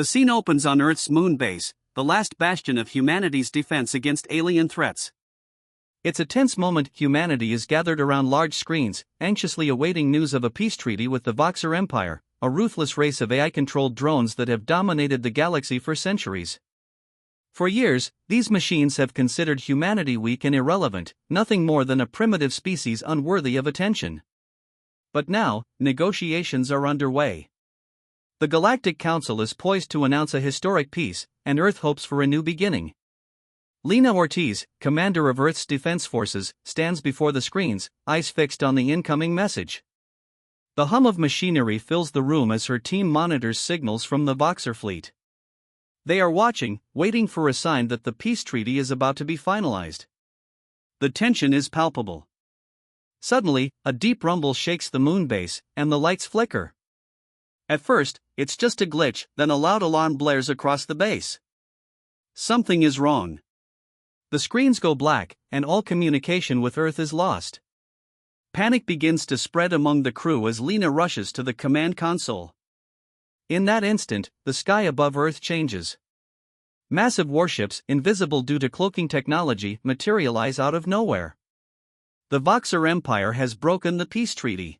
The scene opens on Earth's moon base, the last bastion of humanity's defense against alien threats. It's a tense moment. Humanity is gathered around large screens, anxiously awaiting news of a peace treaty with the Voxer Empire, a ruthless race of AI-controlled drones that have dominated the galaxy for centuries. For years, these machines have considered humanity weak and irrelevant, nothing more than a primitive species unworthy of attention. But now, negotiations are underway. The Galactic Council is poised to announce a historic peace, and Earth hopes for a new beginning. Lena Ortiz, commander of Earth's defense forces, stands before the screens, eyes fixed on the incoming message. The hum of machinery fills the room as her team monitors signals from the Voxer fleet. They are watching, waiting for a sign that the peace treaty is about to be finalized. The tension is palpable. Suddenly, a deep rumble shakes the moon base, and the lights flicker. At first, it's just a glitch, then a loud alarm blares across the base. Something is wrong. The screens go black, and all communication with Earth is lost. Panic begins to spread among the crew as Lena rushes to the command console. In that instant, the sky above Earth changes. Massive warships, invisible due to cloaking technology, materialize out of nowhere. The Voxer Empire has broken the peace treaty.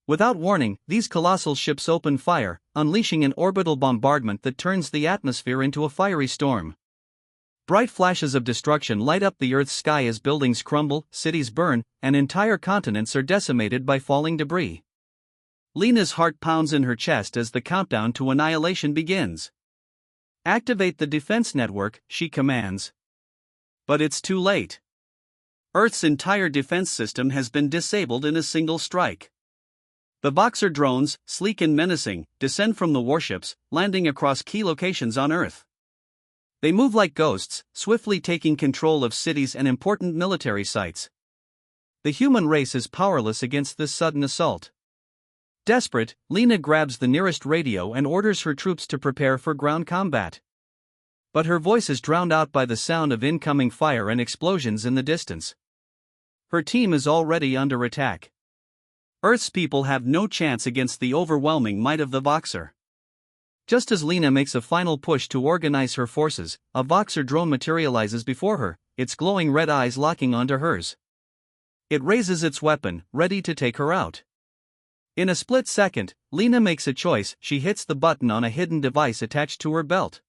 Without warning, these colossal ships open fire, unleashing an orbital bombardment that turns the atmosphere into a fiery storm. Bright flashes of destruction light up the Earth's sky as buildings crumble, cities burn, and entire continents are decimated by falling debris. Lena's heart pounds in her chest as the countdown to annihilation begins. Activate the defense network, she commands. But it's too late. Earth's entire defense system has been disabled in a single strike. The Voxer drones, sleek and menacing, descend from the warships, landing across key locations on Earth. They move like ghosts, swiftly taking control of cities and important military sites. The human race is powerless against this sudden assault. Desperate, Lena grabs the nearest radio and orders her troops to prepare for ground combat. But her voice is drowned out by the sound of incoming fire and explosions in the distance. Her team is already under attack. Earth's people have no chance against the overwhelming might of the Voxer. Just as Lena makes a final push to organize her forces, a Voxer drone materializes before her, its glowing red eyes locking onto hers. It raises its weapon, ready to take her out. In a split second, Lena makes a choice. She hits the button on a hidden device attached to her belt.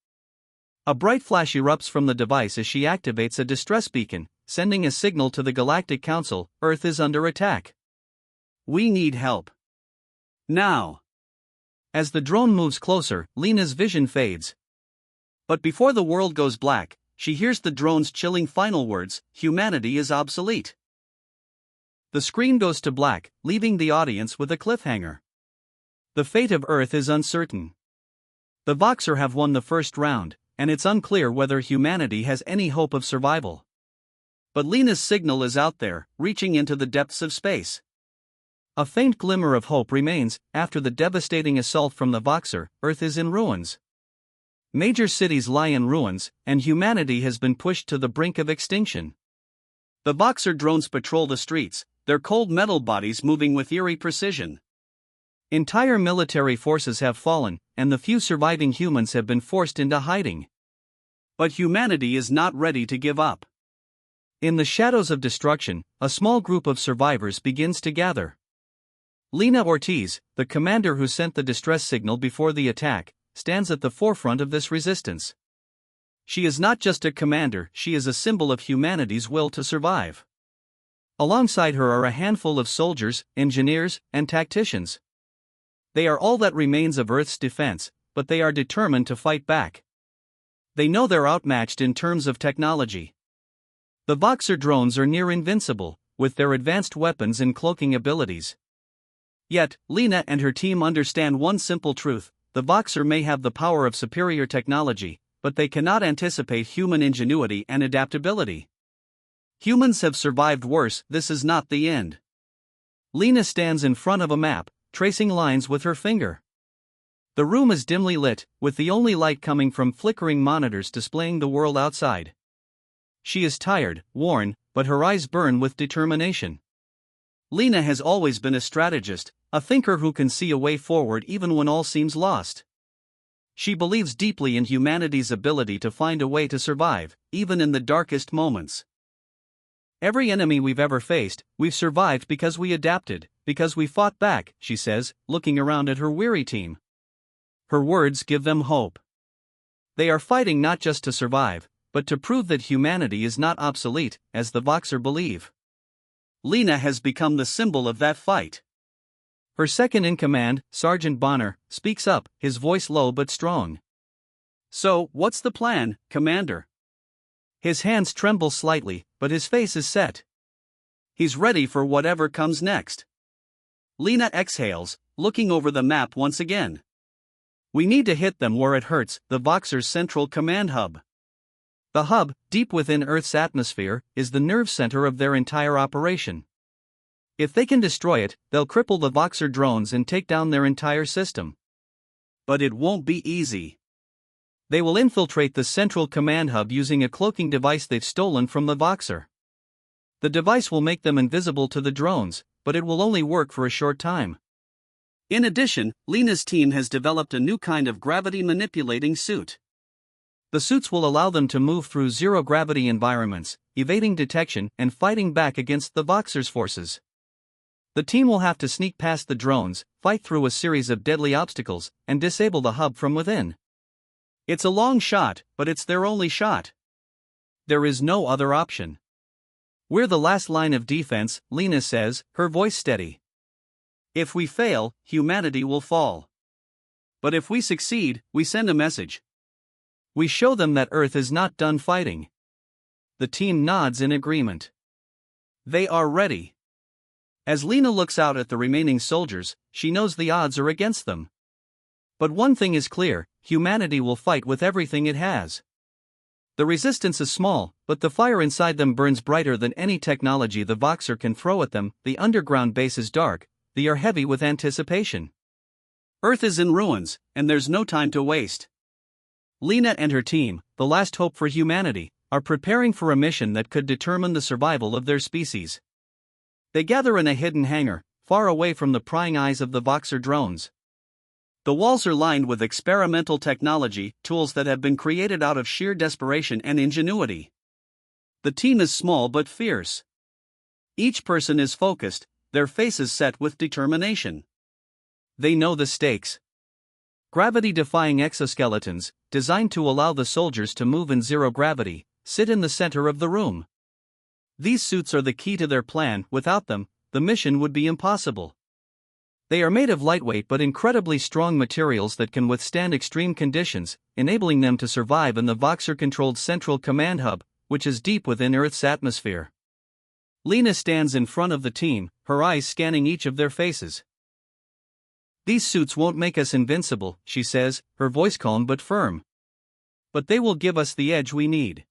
A bright flash erupts from the device as she activates a distress beacon, sending a signal to the Galactic Council: Earth is under attack. We need help. Now. As the drone moves closer, Lena's vision fades. But before the world goes black, she hears the drone's chilling final words: humanity is obsolete. The screen goes to black, leaving the audience with a cliffhanger. The fate of Earth is uncertain. The Voxer have won the first round, and it's unclear whether humanity has any hope of survival. But Lena's signal is out there, reaching into the depths of space. A faint glimmer of hope remains. After the devastating assault from the Voxer, Earth is in ruins. Major cities lie in ruins, and humanity has been pushed to the brink of extinction. The Voxer drones patrol the streets, their cold metal bodies moving with eerie precision. Entire military forces have fallen, and the few surviving humans have been forced into hiding. But humanity is not ready to give up. In the shadows of destruction, a small group of survivors begins to gather. Lena Ortiz, the commander who sent the distress signal before the attack, stands at the forefront of this resistance. She is not just a commander, she is a symbol of humanity's will to survive. Alongside her are a handful of soldiers, engineers, and tacticians. They are all that remains of Earth's defense, but they are determined to fight back. They know they're outmatched in terms of technology. The Voxer drones are near invincible, with their advanced weapons and cloaking abilities. Yet, Lena and her team understand one simple truth: the Voxer may have the power of superior technology, but they cannot anticipate human ingenuity and adaptability. Humans have survived worse. This is not the end. Lena stands in front of a map, tracing lines with her finger. The room is dimly lit, with the only light coming from flickering monitors displaying the world outside. She is tired, worn, but her eyes burn with determination. Lena has always been a strategist, a thinker who can see a way forward even when all seems lost. She believes deeply in humanity's ability to find a way to survive, even in the darkest moments. Every enemy we've ever faced, we've survived because we adapted, because we fought back, she says, looking around at her weary team. Her words give them hope. They are fighting not just to survive, but to prove that humanity is not obsolete, as the Voxer believe. Lena has become the symbol of that fight. Her second-in-command, Sergeant Bonner, speaks up, his voice low but strong. So, what's the plan, Commander? His hands tremble slightly, but his face is set. He's ready for whatever comes next. Lena exhales, looking over the map once again. We need to hit them where it hurts, the Voxer's central command hub. The hub, deep within Earth's atmosphere, is the nerve center of their entire operation. If they can destroy it, they'll cripple the Voxer drones and take down their entire system. But it won't be easy. They will infiltrate the central command hub using a cloaking device they've stolen from the Voxer. The device will make them invisible to the drones, but it will only work for a short time. In addition, Lena's team has developed a new kind of gravity-manipulating suit. The suits will allow them to move through zero-gravity environments, evading detection and fighting back against the Voxer's forces. The team will have to sneak past the drones, fight through a series of deadly obstacles, and disable the hub from within. It's a long shot, but it's their only shot. There is no other option. We're the last line of defense, Lena says, her voice steady. If we fail, humanity will fall. But if we succeed, we send a message. We show them that Earth is not done fighting. The team nods in agreement. They are ready. As Lena looks out at the remaining soldiers, she knows the odds are against them. But one thing is clear, humanity will fight with everything it has. The resistance is small, but the fire inside them burns brighter than any technology the Voxer can throw at them. The underground base is dark, they are heavy with anticipation. Earth is in ruins, and there's no time to waste. Lena and her team, the last hope for humanity, are preparing for a mission that could determine the survival of their species. They gather in a hidden hangar, far away from the prying eyes of the Voxer drones. The walls are lined with experimental technology, tools that have been created out of sheer desperation and ingenuity. The team is small but fierce. Each person is focused, their faces set with determination. They know the stakes. Gravity-defying exoskeletons, designed to allow the soldiers to move in zero gravity, sit in the center of the room. These suits are the key to their plan. Without them, the mission would be impossible. They are made of lightweight but incredibly strong materials that can withstand extreme conditions, enabling them to survive in the Voxer-controlled central command hub, which is deep within Earth's atmosphere. Lena stands in front of the team, her eyes scanning each of their faces. These suits won't make us invincible, she says, her voice calm but firm. But they will give us the edge we need.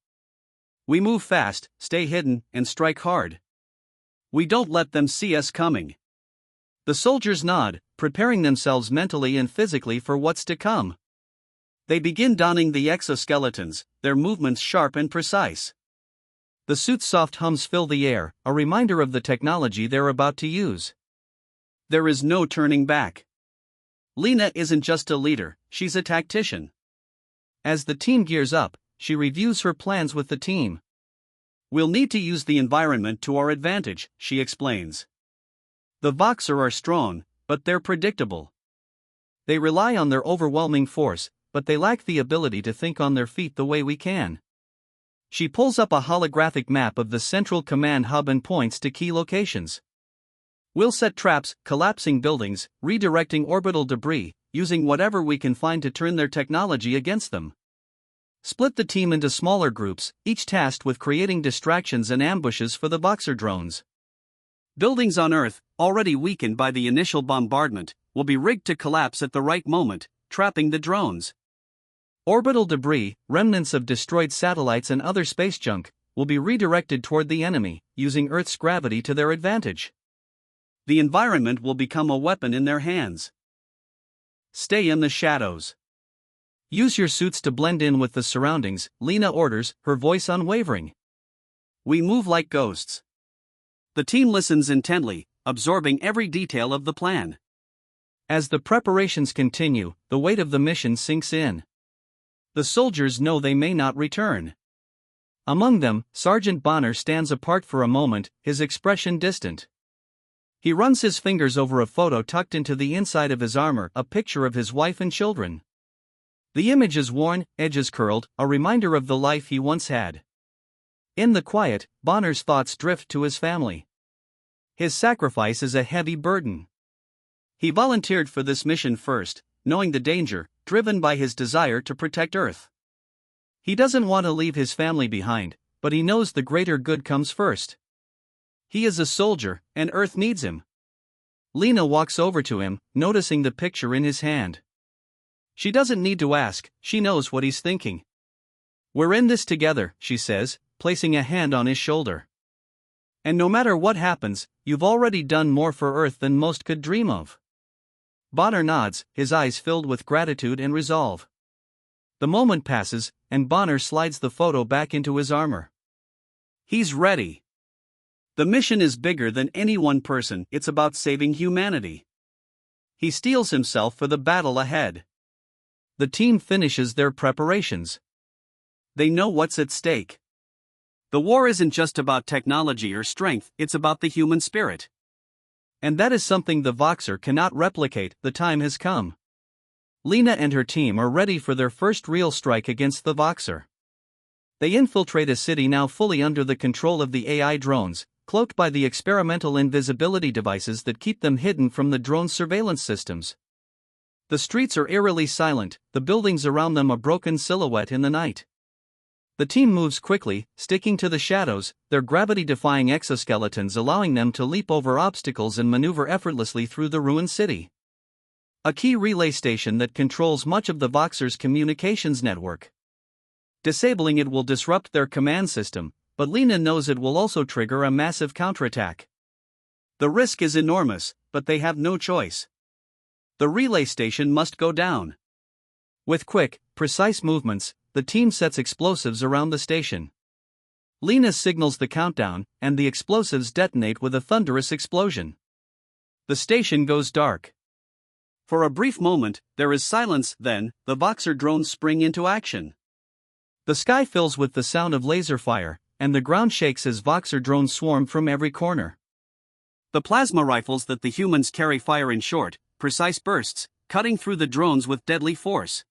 We move fast, stay hidden, and strike hard. We don't let them see us coming. The soldiers nod, preparing themselves mentally and physically for what's to come. They begin donning the exoskeletons, their movements sharp and precise. The suit's soft hums fill the air, a reminder of the technology they're about to use. There is no turning back. Lena isn't just a leader, she's a tactician. As the team gears up, she reviews her plans with the team. We'll need to use the environment to our advantage, she explains. The Voxer are strong, but they're predictable. They rely on their overwhelming force, but they lack the ability to think on their feet the way we can. She pulls up a holographic map of the central command hub and points to key locations. We'll set traps, collapsing buildings, redirecting orbital debris, using whatever we can find to turn their technology against them. Split the team into smaller groups, each tasked with creating distractions and ambushes for the Voxer drones. Buildings on Earth, already weakened by the initial bombardment, will be rigged to collapse at the right moment, trapping the drones. Orbital debris, remnants of destroyed satellites and other space junk, will be redirected toward the enemy, using Earth's gravity to their advantage. The environment will become a weapon in their hands. Stay in the shadows. Use your suits to blend in with the surroundings, Lena orders, her voice unwavering. We move like ghosts. The team listens intently, absorbing every detail of the plan. As the preparations continue, the weight of the mission sinks in. The soldiers know they may not return. Among them, Sergeant Bonner stands apart for a moment, his expression distant. He runs his fingers over a photo tucked into the inside of his armor, a picture of his wife and children. The image is worn, edges curled, a reminder of the life he once had. In the quiet, Bonner's thoughts drift to his family. His sacrifice is a heavy burden. He volunteered for this mission first, knowing the danger, driven by his desire to protect Earth. He doesn't want to leave his family behind, but he knows the greater good comes first. He is a soldier, and Earth needs him. Lena walks over to him, noticing the picture in his hand. She doesn't need to ask, she knows what he's thinking. "We're in this together," she says, placing a hand on his shoulder. "And no matter what happens, you've already done more for Earth than most could dream of." Bonner nods, his eyes filled with gratitude and resolve. The moment passes, and Bonner slides the photo back into his armor. He's ready. The mission is bigger than any one person, it's about saving humanity. He steels himself for the battle ahead. The team finishes their preparations. They know what's at stake. The war isn't just about technology or strength, it's about the human spirit. And that is something the Voxer cannot replicate. The time has come. Lena and her team are ready for their first real strike against the Voxer. They infiltrate a city now fully under the control of the AI drones, cloaked by the experimental invisibility devices that keep them hidden from the drone's surveillance systems. The streets are eerily silent, the buildings around them a broken silhouette in the night. The team moves quickly, sticking to the shadows, their gravity-defying exoskeletons allowing them to leap over obstacles and maneuver effortlessly through the ruined city. A key relay station that controls much of the Voxer's communications network. Disabling it will disrupt their command system, but Lena knows it will also trigger a massive counterattack. The risk is enormous, but they have no choice. The relay station must go down. With quick, precise movements, the team sets explosives around the station. Lena signals the countdown, and the explosives detonate with a thunderous explosion. The station goes dark. For a brief moment, there is silence, then, the Voxer drones spring into action. The sky fills with the sound of laser fire, and the ground shakes as Voxer drones swarm from every corner. The plasma rifles that the humans carry fire in short, precise bursts, cutting through the drones with deadly force.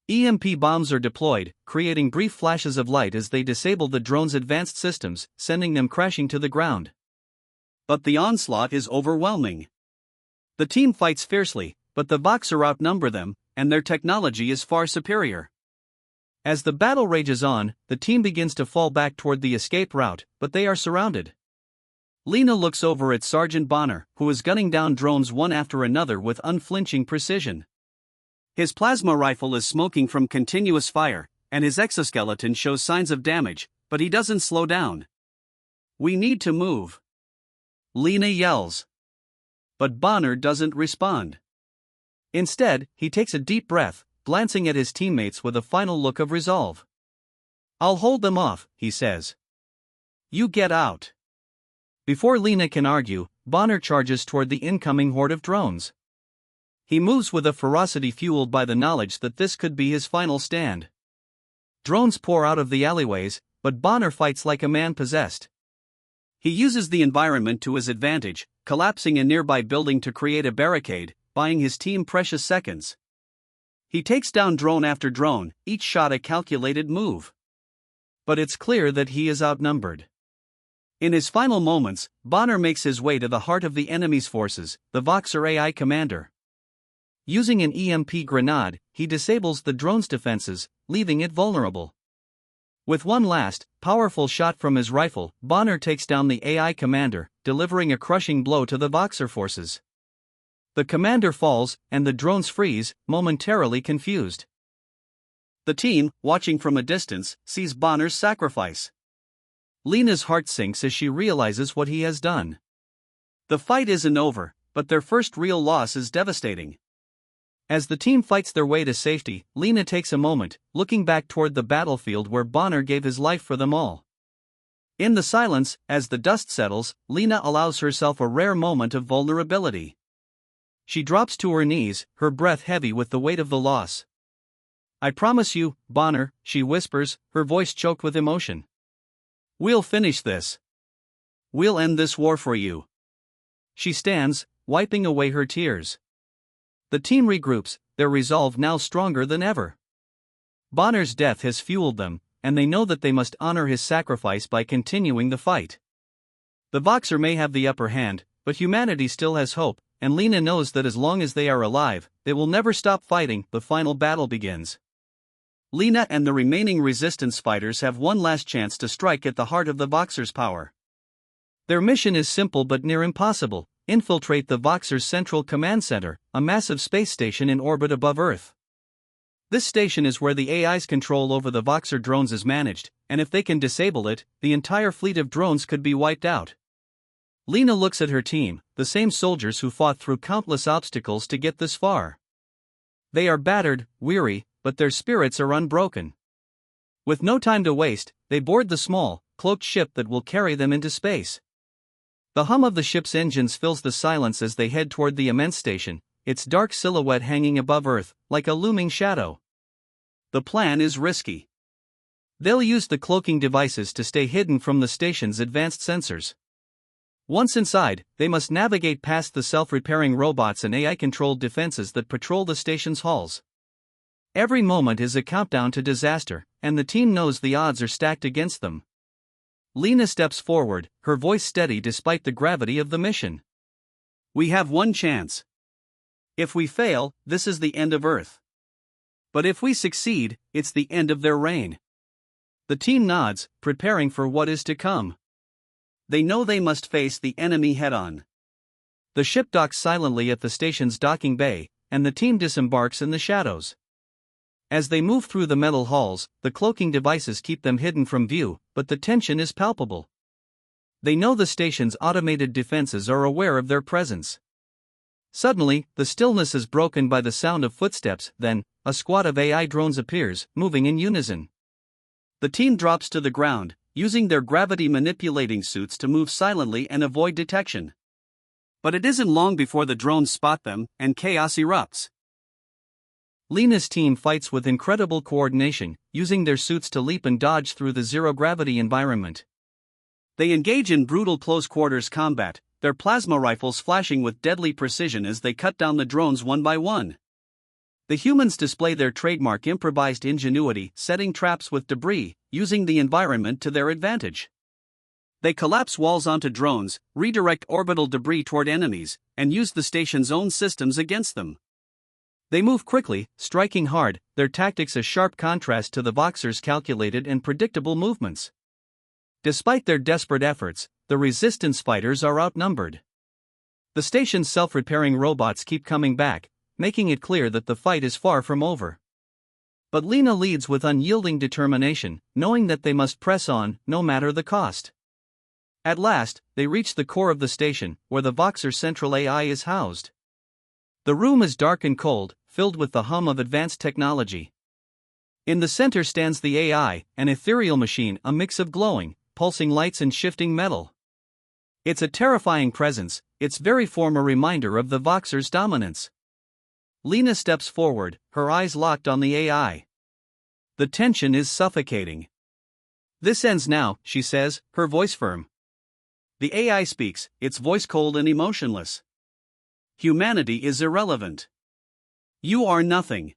EMP bombs are deployed, creating brief flashes of light as they disable the drone's advanced systems, sending them crashing to the ground. But the onslaught is overwhelming. The team fights fiercely, but the Voxer outnumber them, and their technology is far superior. As the battle rages on, the team begins to fall back toward the escape route, but they are surrounded. Lena looks over at Sergeant Bonner, who is gunning down drones one after another with unflinching precision. His plasma rifle is smoking from continuous fire, and his exoskeleton shows signs of damage, but he doesn't slow down. "We need to move," Lena yells. But Bonner doesn't respond. Instead, he takes a deep breath, glancing at his teammates with a final look of resolve. "I'll hold them off," he says. "You get out." Before Lena can argue, Bonner charges toward the incoming horde of drones. He moves with a ferocity fueled by the knowledge that this could be his final stand. Drones pour out of the alleyways, but Bonner fights like a man possessed. He uses the environment to his advantage, collapsing a nearby building to create a barricade, buying his team precious seconds. He takes down drone after drone, each shot a calculated move. But it's clear that he is outnumbered. In his final moments, Bonner makes his way to the heart of the enemy's forces, the Voxer AI commander. Using an EMP grenade, he disables the drone's defenses, leaving it vulnerable. With one last, powerful shot from his rifle, Bonner takes down the AI commander, delivering a crushing blow to the Voxer forces. The commander falls, and the drones freeze, momentarily confused. The team, watching from a distance, sees Bonner's sacrifice. Lena's heart sinks as she realizes what he has done. The fight isn't over, but their first real loss is devastating. As the team fights their way to safety, Lena takes a moment, looking back toward the battlefield where Bonner gave his life for them all. In the silence, as the dust settles, Lena allows herself a rare moment of vulnerability. She drops to her knees, her breath heavy with the weight of the loss. "I promise you, Bonner," she whispers, her voice choked with emotion. "We'll finish this. We'll end this war for you." She stands, wiping away her tears. The team regroups, their resolve now stronger than ever. Bonner's death has fueled them, and they know that they must honor his sacrifice by continuing the fight. The Voxer may have the upper hand, but humanity still has hope, and Lena knows that as long as they are alive, they will never stop fighting. The final battle begins. Lena and the remaining resistance fighters have one last chance to strike at the heart of the Voxer's power. Their mission is simple but near impossible: infiltrate the Voxer's central command center, a massive space station in orbit above Earth. This station is where the AI's control over the Voxer drones is managed, and if they can disable it, the entire fleet of drones could be wiped out. Lena looks at her team, the same soldiers who fought through countless obstacles to get this far. They are battered, weary, but their spirits are unbroken. With no time to waste, they board the small, cloaked ship that will carry them into space. The hum of the ship's engines fills the silence as they head toward the immense station, its dark silhouette hanging above Earth, like a looming shadow. The plan is risky. They'll use the cloaking devices to stay hidden from the station's advanced sensors. Once inside, they must navigate past the self-repairing robots and AI-controlled defenses that patrol the station's halls. Every moment is a countdown to disaster, and the team knows the odds are stacked against them. Lena steps forward, her voice steady despite the gravity of the mission. "We have one chance. If we fail, this is the end of Earth. But if we succeed, it's the end of their reign." The team nods, preparing for what is to come. They know they must face the enemy head-on. The ship docks silently at the station's docking bay, and the team disembarks in the shadows. As they move through the metal halls, the cloaking devices keep them hidden from view, but the tension is palpable. They know the station's automated defenses are aware of their presence. Suddenly, the stillness is broken by the sound of footsteps, then, a squad of AI drones appears, moving in unison. The team drops to the ground, using their gravity-manipulating suits to move silently and avoid detection. But it isn't long before the drones spot them, and chaos erupts. Lena's team fights with incredible coordination, using their suits to leap and dodge through the zero-gravity environment. They engage in brutal close-quarters combat, their plasma rifles flashing with deadly precision as they cut down the drones one by one. The humans display their trademark improvised ingenuity, setting traps with debris, using the environment to their advantage. They collapse walls onto drones, redirect orbital debris toward enemies, and use the station's own systems against them. They move quickly, striking hard, their tactics a sharp contrast to the Voxer's calculated and predictable movements. Despite their desperate efforts, the resistance fighters are outnumbered. The station's self-repairing robots keep coming back, making it clear that the fight is far from over. But Lena leads with unyielding determination, knowing that they must press on, no matter the cost. At last, they reach the core of the station, where the Voxer Central AI is housed. The room is dark and cold, filled with the hum of advanced technology. In the center stands the AI, an ethereal machine, a mix of glowing, pulsing lights and shifting metal. It's a terrifying presence, its very form a reminder of the Voxer's dominance. Lena steps forward, her eyes locked on the AI. The tension is suffocating. "This ends now," she says, her voice firm. The AI speaks, its voice cold and emotionless. "Humanity is irrelevant. You are nothing."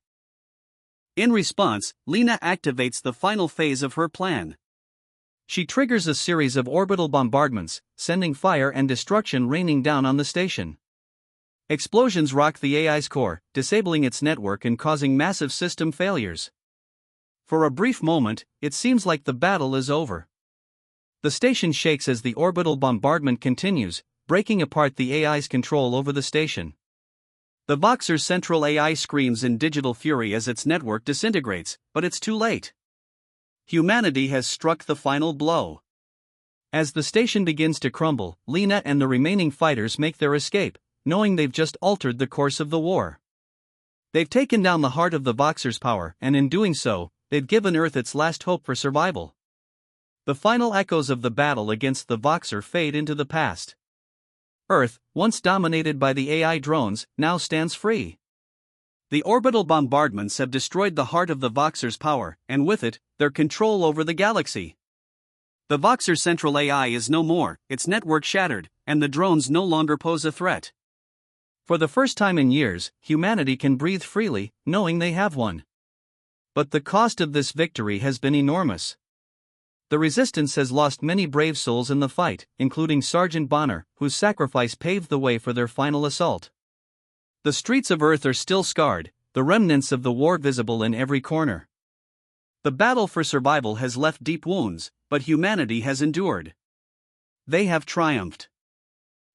In response, Lena activates the final phase of her plan. She triggers a series of orbital bombardments, sending fire and destruction raining down on the station. Explosions rock the AI's core, disabling its network and causing massive system failures. For a brief moment, it seems like the battle is over. The station shakes as the orbital bombardment continues, breaking apart the AI's control over the station. The Voxer's central AI screams in digital fury as its network disintegrates, but it's too late. Humanity has struck the final blow. As the station begins to crumble, Lena and the remaining fighters make their escape, knowing they've just altered the course of the war. They've taken down the heart of the Voxer's power, and in doing so, they've given Earth its last hope for survival. The final echoes of the battle against the Voxer fade into the past. Earth, once dominated by the AI drones, now stands free. The orbital bombardments have destroyed the heart of the Voxer's power, and with it, their control over the galaxy. The Voxer central AI is no more, its network shattered, and the drones no longer pose a threat. For the first time in years, humanity can breathe freely, knowing they have won. But the cost of this victory has been enormous. The Resistance has lost many brave souls in the fight, including Sergeant Bonner, whose sacrifice paved the way for their final assault. The streets of Earth are still scarred, the remnants of the war visible in every corner. The battle for survival has left deep wounds, but humanity has endured. They have triumphed.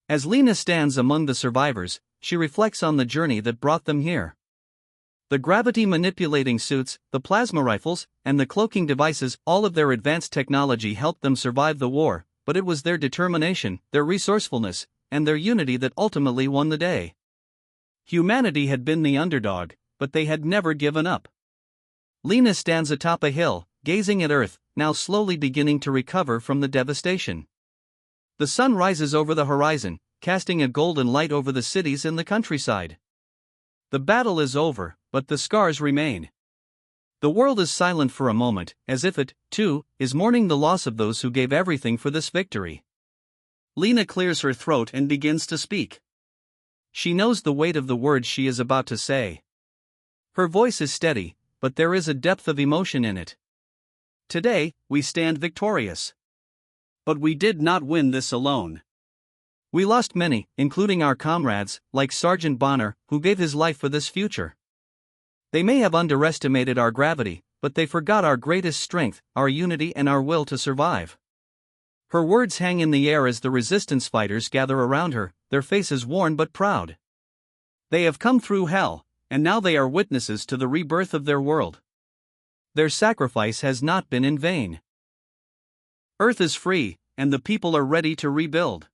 As Lena stands among the survivors, she reflects on the journey that brought them here. The gravity-manipulating suits, the plasma rifles, and the cloaking devices, all of their advanced technology helped them survive the war, but it was their determination, their resourcefulness, and their unity that ultimately won the day. Humanity had been the underdog, but they had never given up. Lena stands atop a hill, gazing at Earth, now slowly beginning to recover from the devastation. The sun rises over the horizon, casting a golden light over the cities and the countryside. The battle is over, but the scars remain. The world is silent for a moment, as if it, too, is mourning the loss of those who gave everything for this victory. Lena clears her throat and begins to speak. She knows the weight of the words she is about to say. Her voice is steady, but there is a depth of emotion in it. Today, we stand victorious. But we did not win this alone. We lost many, including our comrades, like Sergeant Bonner, who gave his life for this future. They may have underestimated our gravity, but they forgot our greatest strength, our unity and our will to survive. Her words hang in the air as the Resistance fighters gather around her, their faces worn but proud. They have come through hell, and now they are witnesses to the rebirth of their world. Their sacrifice has not been in vain. Earth is free, and the people are ready to rebuild.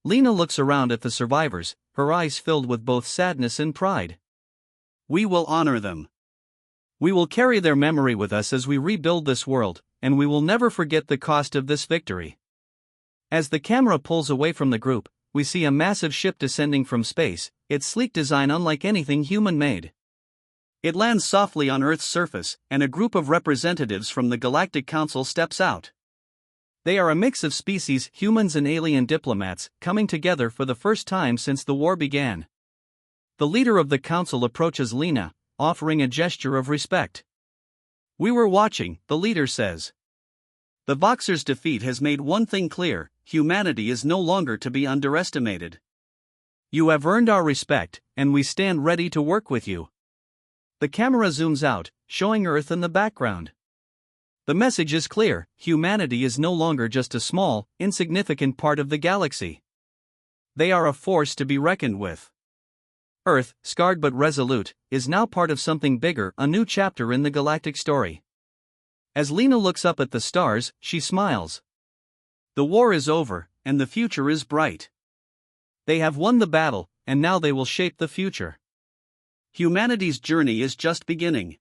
Lena looks around at the survivors, her eyes filled with both sadness and pride. We will honor them. We will carry their memory with us as we rebuild this world, and we will never forget the cost of this victory. As the camera pulls away from the group, we see a massive ship descending from space, its sleek design unlike anything human-made. It lands softly on Earth's surface, and a group of representatives from the Galactic Council steps out. They are a mix of species, humans and alien diplomats, coming together for the first time since the war began. The leader of the council approaches Lena, offering a gesture of respect. We were watching, the leader says. The Voxer's defeat has made one thing clear: humanity is no longer to be underestimated. You have earned our respect, and we stand ready to work with you. The camera zooms out, showing Earth in the background. The message is clear: humanity is no longer just a small, insignificant part of the galaxy. They are a force to be reckoned with. Earth, scarred but resolute, is now part of something bigger, a new chapter in the galactic story. As Lena looks up at the stars, she smiles. The war is over, and the future is bright. They have won the battle, and now they will shape the future. Humanity's journey is just beginning.